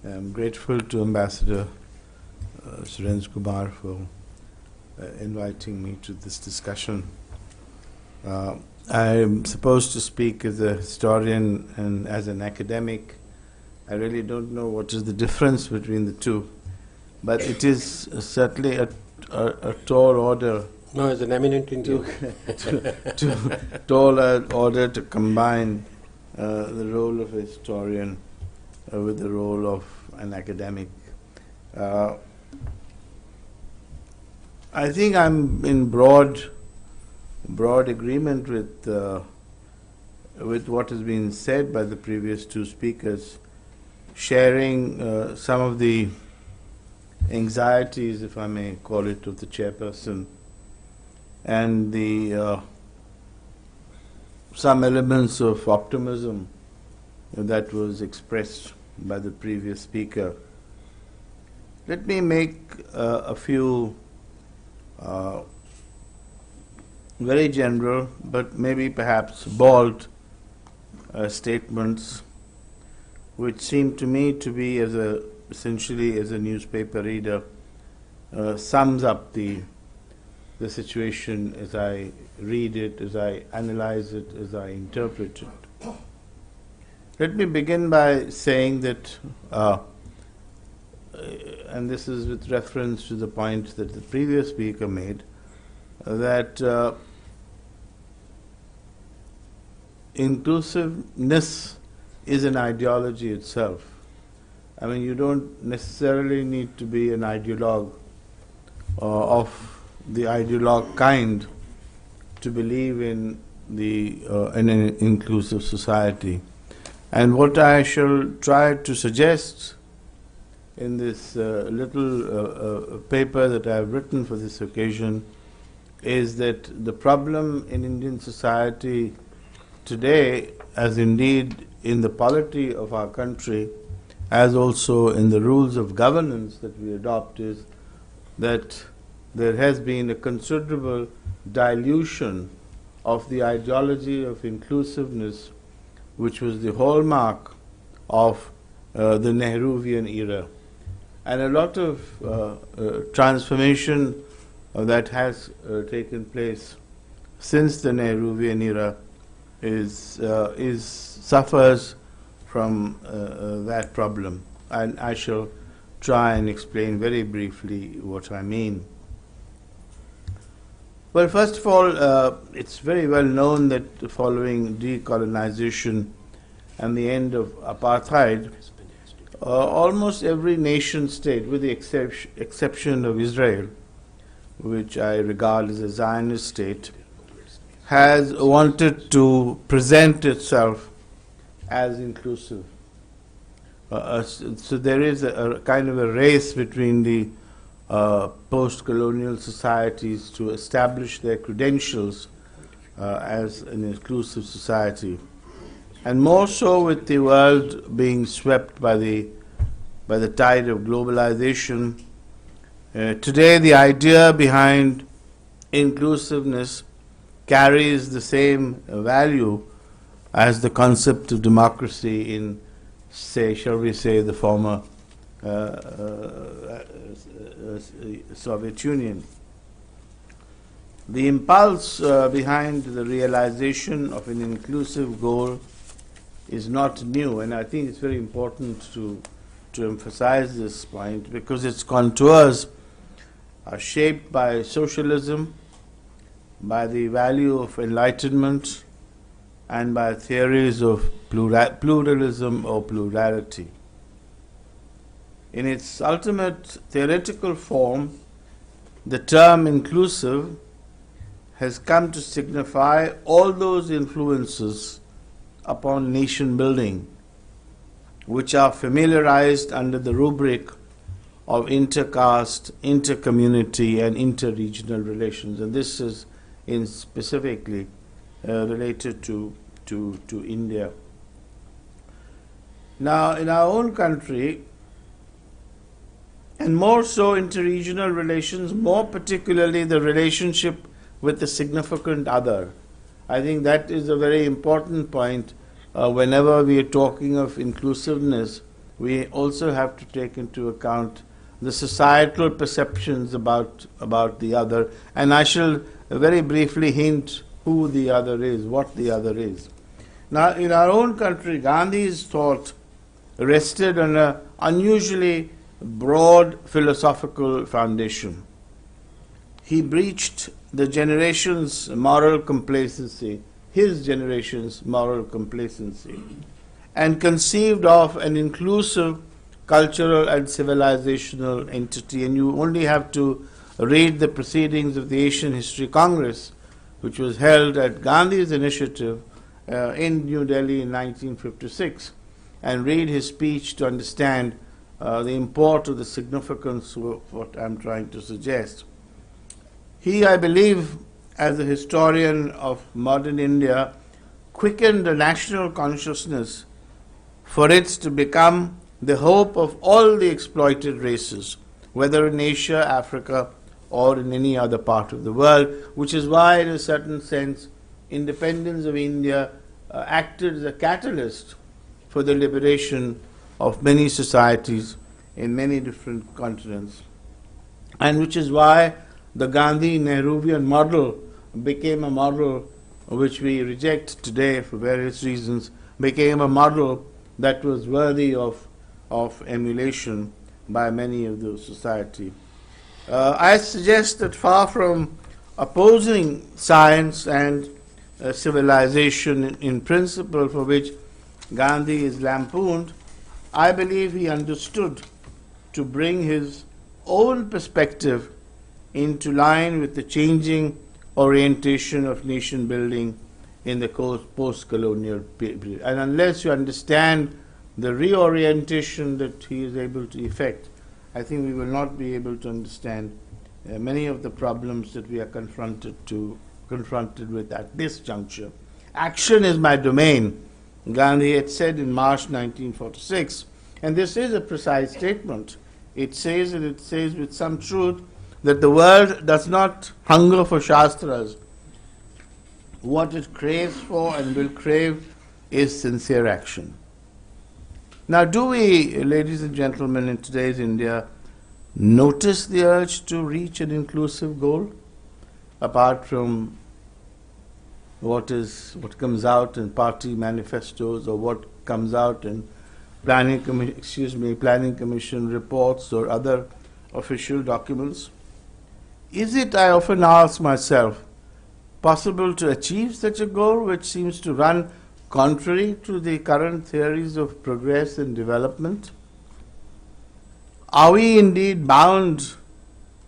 I'm grateful to Ambassador Surendra Kumar for inviting me to this discussion. I'm supposed to speak as a historian and as an academic. I really don't know what is the difference between the two, but it is certainly a tall order. No, as an eminent Indian. Tall order to combine the role of a historian with the role of an academic. I think I'm in broad agreement with what has been said by the previous two speakers, sharing some of the anxieties, if I may call it, of the chairperson, and the some elements of optimism that was expressed by the previous speaker. Let me make a few very general, but maybe perhaps bold statements, which seem to me to be essentially as a newspaper reader, sums up the situation as I read it, as I analyze it, as I interpret it. Let me begin by saying that, and this is with reference to the point that the previous speaker made, that inclusiveness is an ideology itself. I mean, you don't necessarily need to be an ideologue of the ideologue kind to believe in in an inclusive society. And what I shall try to suggest in this little paper that I have written for this occasion is that the problem in Indian society today, as indeed in the polity of our country, as also in the rules of governance that we adopt, is that there has been a considerable dilution of the ideology of inclusiveness, which was the hallmark of the Nehruvian era. And a lot of transformation that has taken place since the Nehruvian era suffers from that problem. And I shall try and explain very briefly what I mean. Well, first of all, it's very well known that following decolonization and the end of apartheid, almost every nation state, with the exception of Israel, which I regard as a Zionist state, has wanted to present itself as inclusive. So there is a kind of a race between the post-colonial societies to establish their credentials as an inclusive society. And more so with the world being swept by the tide of globalization. Today the idea behind inclusiveness carries the same value as the concept of democracy in, say, shall we say, the former Soviet Union. The impulse behind the realization of an inclusive goal is not new, and I think it's very important to emphasize this point because its contours are shaped by socialism, by the value of enlightenment, and by theories of pluralism or plurality. In its ultimate theoretical form, the term inclusive has come to signify all those influences upon nation building which are familiarized under the rubric of intercaste, intercommunity, and interregional relations. And this is specifically related to India. Now, in our own country, and more so interregional relations, more particularly the relationship with the significant other. I think that is a very important point whenever we are talking of inclusiveness we also have to take into account the societal perceptions about the other. And I shall very briefly hint who the other is, what the other is. Now, in our own country, Gandhi's thought rested on an unusually broad philosophical foundation. He breached the generation's moral complacency, his generation's moral complacency, and conceived of an inclusive cultural and civilizational entity. And you only have to read the proceedings of the Asian History Congress, which was held at Gandhi's initiative in New Delhi in 1956, and read his speech to understand the import of the significance of what I'm trying to suggest. He, I believe, as a historian of modern India, quickened the national consciousness for it to become the hope of all the exploited races, whether in Asia, Africa, or in any other part of the world, which is why, in a certain sense, independence of India acted as a catalyst for the liberation of many societies in many different continents, and which is why the Gandhi-Nehruvian model became a model which we reject today for various reasons, became a model that was worthy of emulation by many of the society. I suggest that far from opposing science and civilization in principle, for which Gandhi is lampooned, I believe he understood to bring his own perspective into line with the changing orientation of nation building in the post-colonial period. And unless you understand the reorientation that he is able to effect, I think we will not be able to understand many of the problems that we are confronted with at this juncture. Action is my domain, Gandhi had said in March 1946, and this is a precise statement. It says, and it says with some truth, that the world does not hunger for Shastras. What it craves for and will crave is sincere action. Now, do we, ladies and gentlemen, in today's India, notice the urge to reach an inclusive goal, apart from what comes out in party manifestos or what comes out in planning commission reports or other official documents? Is it, I often ask myself, possible to achieve such a goal which seems to run contrary to the current theories of progress and development? Are we indeed bound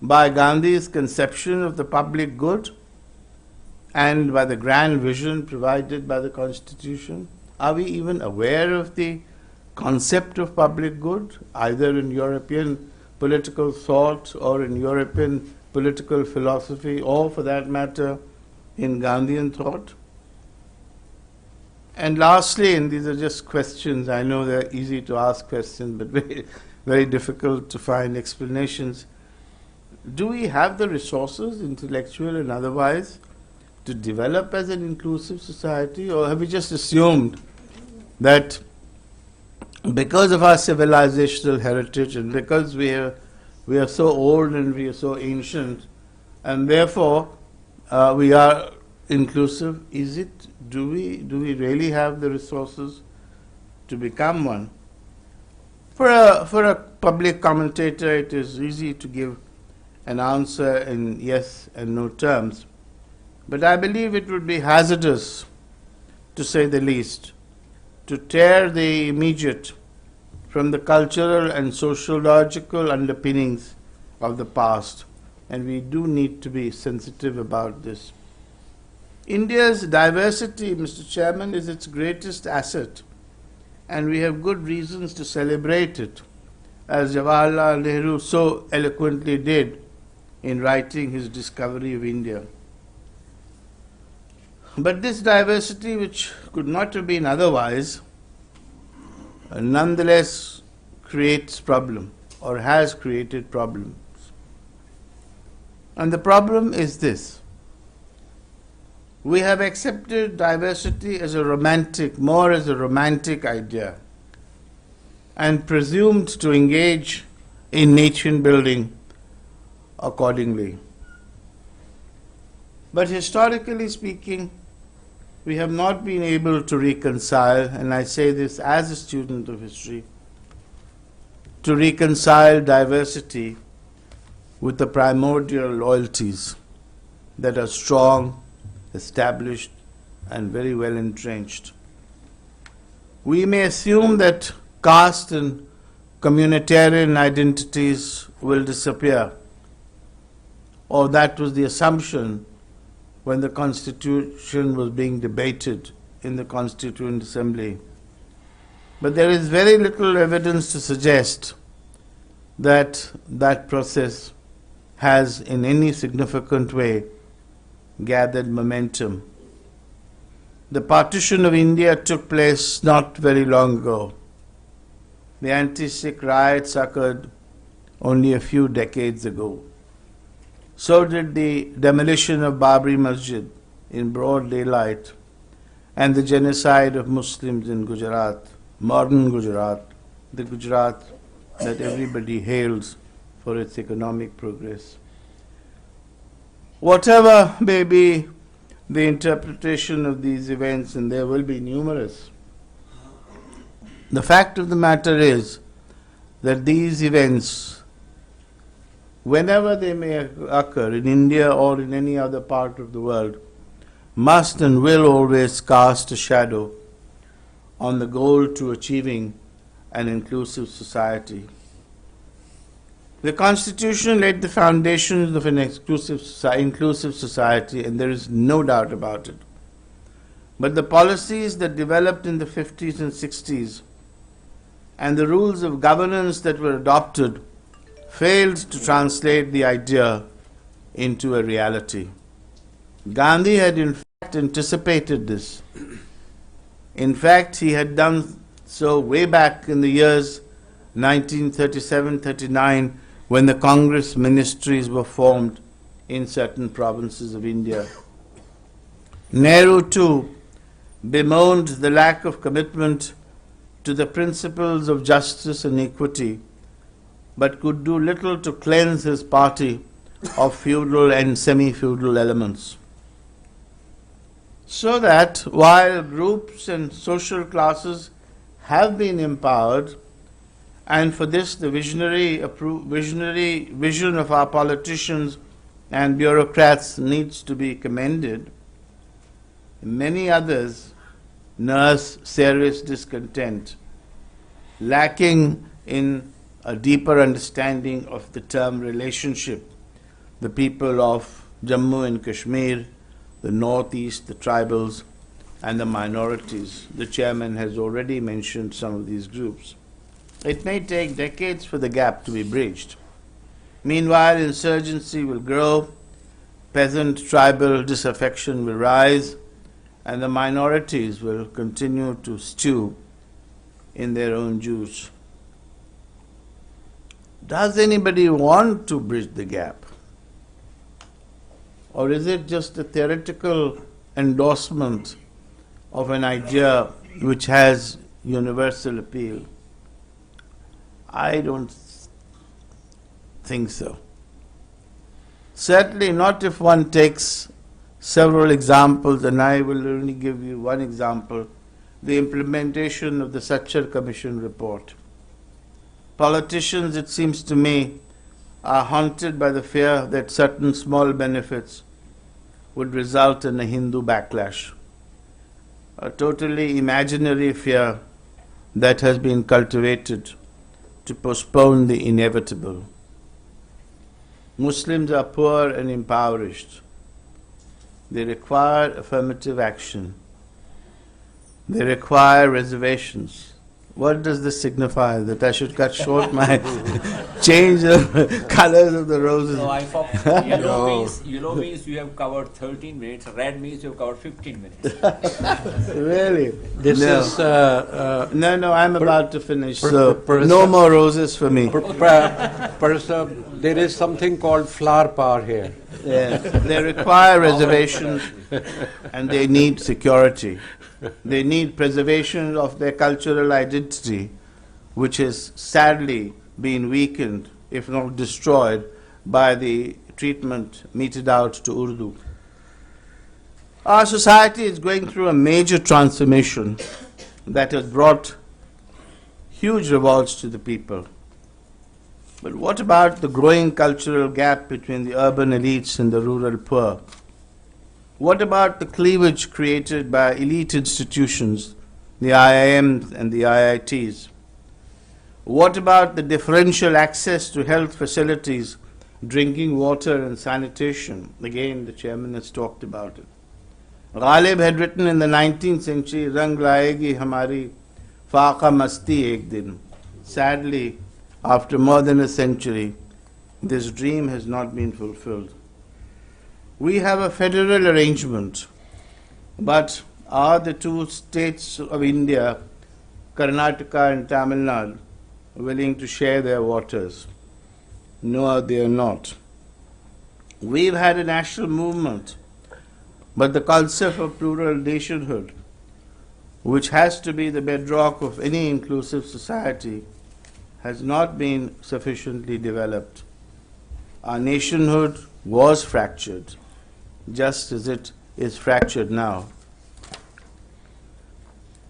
by Gandhi's conception of the public good and by the grand vision provided by the Constitution? Are we even aware of the concept of public good, either in European political thought or in European political philosophy, or for that matter, in Gandhian thought? And lastly, and these are just questions, I know they're easy to ask questions, but very, very difficult to find explanations. Do we have the resources, intellectual and otherwise, to develop as an inclusive society, or have we just assumed that because of our civilizational heritage and because we are so old and we are so ancient, and therefore we are inclusive? Do we really have the resources to become one? For a public commentator, it is easy to give an answer in yes and no terms, but I believe it would be hazardous, to say the least, to tear the immediate from the cultural and sociological underpinnings of the past, and we do need to be sensitive about this. India's diversity, Mr. Chairman, is its greatest asset, and we have good reasons to celebrate it, as Jawaharlal Nehru so eloquently did in writing his discovery of India. But this diversity, which could not have been otherwise, nonetheless creates problem, or has created problems. And the problem is this: we have accepted diversity as more as a romantic idea. and presumed to engage in nation building accordingly. But historically speaking, we have not been able to reconcile, and I say this as a student of history, to reconcile diversity with the primordial loyalties that are strong, established, and very well entrenched. We may assume that caste and communitarian identities will disappear, or that was the assumption when the Constitution was being debated in the Constituent Assembly. But there is very little evidence to suggest that that process has in any significant way gathered momentum. The partition of India took place not very long ago. The anti-Sikh riots occurred only a few decades ago. So did the demolition of Babri Masjid in broad daylight and the genocide of Muslims in Gujarat, modern Gujarat, the Gujarat that everybody hails for its economic progress. Whatever may be the interpretation of these events, and there will be numerous, the fact of the matter is that these events, whenever they may occur in India or in any other part of the world, must and will always cast a shadow on the goal to achieving an inclusive society. The Constitution laid the foundations of an inclusive society, and there is no doubt about it. But the policies that developed in the 50s and 60s and the rules of governance that were adopted failed to translate the idea into a reality. Gandhi had in fact anticipated this. In fact, he had done so way back in the years 1937-39 when the Congress ministries were formed in certain provinces of India. Nehru too bemoaned the lack of commitment to the principles of justice and equity, but could do little to cleanse his party of feudal and semi-feudal elements. So that while groups and social classes have been empowered, and for this the visionary vision of our politicians and bureaucrats needs to be commended, many others nurse serious discontent, lacking in a deeper understanding of the term relationship. The people of Jammu and Kashmir, the northeast, the tribals, and the minorities. The chairman has already mentioned some of these groups. It may take decades for the gap to be bridged. Meanwhile, insurgency will grow, peasant tribal disaffection will rise, and the minorities will continue to stew in their own juice. Does anybody want to bridge the gap? Or is it just a theoretical endorsement of an idea which has universal appeal? I don't think so. Certainly not if one takes several examples, and I will only give you one example, the implementation of the Sachar Commission report. Politicians, it seems to me, are haunted by the fear that certain small benefits would result in a Hindu backlash, a totally imaginary fear that has been cultivated to postpone the inevitable. Muslims are poor and impoverished. They require affirmative action. They require reservations. What does this signify? That I should cut short my change of colors of the roses? No, yellow means you have covered 13 minutes, red means you have covered 15 minutes. Really? This No. is No, I'm about to finish, so no more roses for me. Professor, there is something called flower power here. Yeah. They require reservations and they need security. They need preservation of their cultural identity which has sadly been weakened, if not destroyed, by the treatment meted out to Urdu. Our society is going through a major transformation that has brought huge revolts to the people. But what about the growing cultural gap between the urban elites and the rural poor? What about the cleavage created by elite institutions, the IIMs and the IITs? What about the differential access to health facilities, drinking water and sanitation? Again, the chairman has talked about it. Ghalib had written in the 19th century, Rang laegi hamari faaqa masti ek din. Sadly, after more than a century, this dream has not been fulfilled. We have a federal arrangement, but are the two states of India, Karnataka and Tamil Nadu, willing to share their waters? No, they are not. We've had a national movement, but the concept of plural nationhood, which has to be the bedrock of any inclusive society, has not been sufficiently developed. Our nationhood was fractured, just as it is fractured now.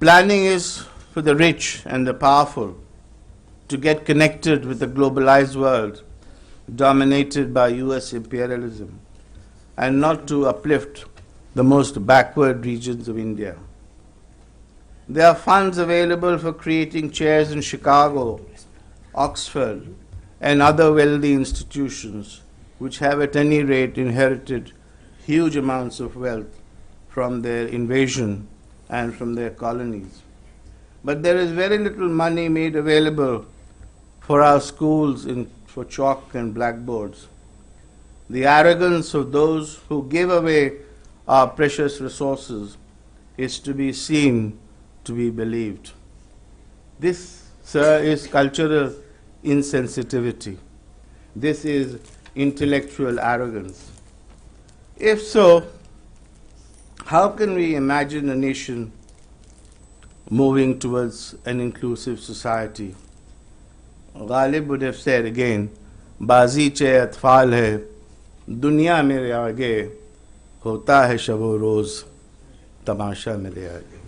Planning is for the rich and the powerful to get connected with the globalized world dominated by US imperialism, and not to uplift the most backward regions of India. There are funds available for creating chairs in Chicago, Oxford, and other wealthy institutions which have at any rate inherited huge amounts of wealth from their invasion and from their colonies. But there is very little money made available for our schools for chalk and blackboards. The arrogance of those who give away our precious resources is to be seen, to be believed. This, sir, is cultural insensitivity. This is intellectual arrogance. If so, how can we imagine a nation moving towards an inclusive society? Ghalib would have said again, Bazi che atfal hai, dunya mere aage, hota hai shabo roz, tamasha mere aage.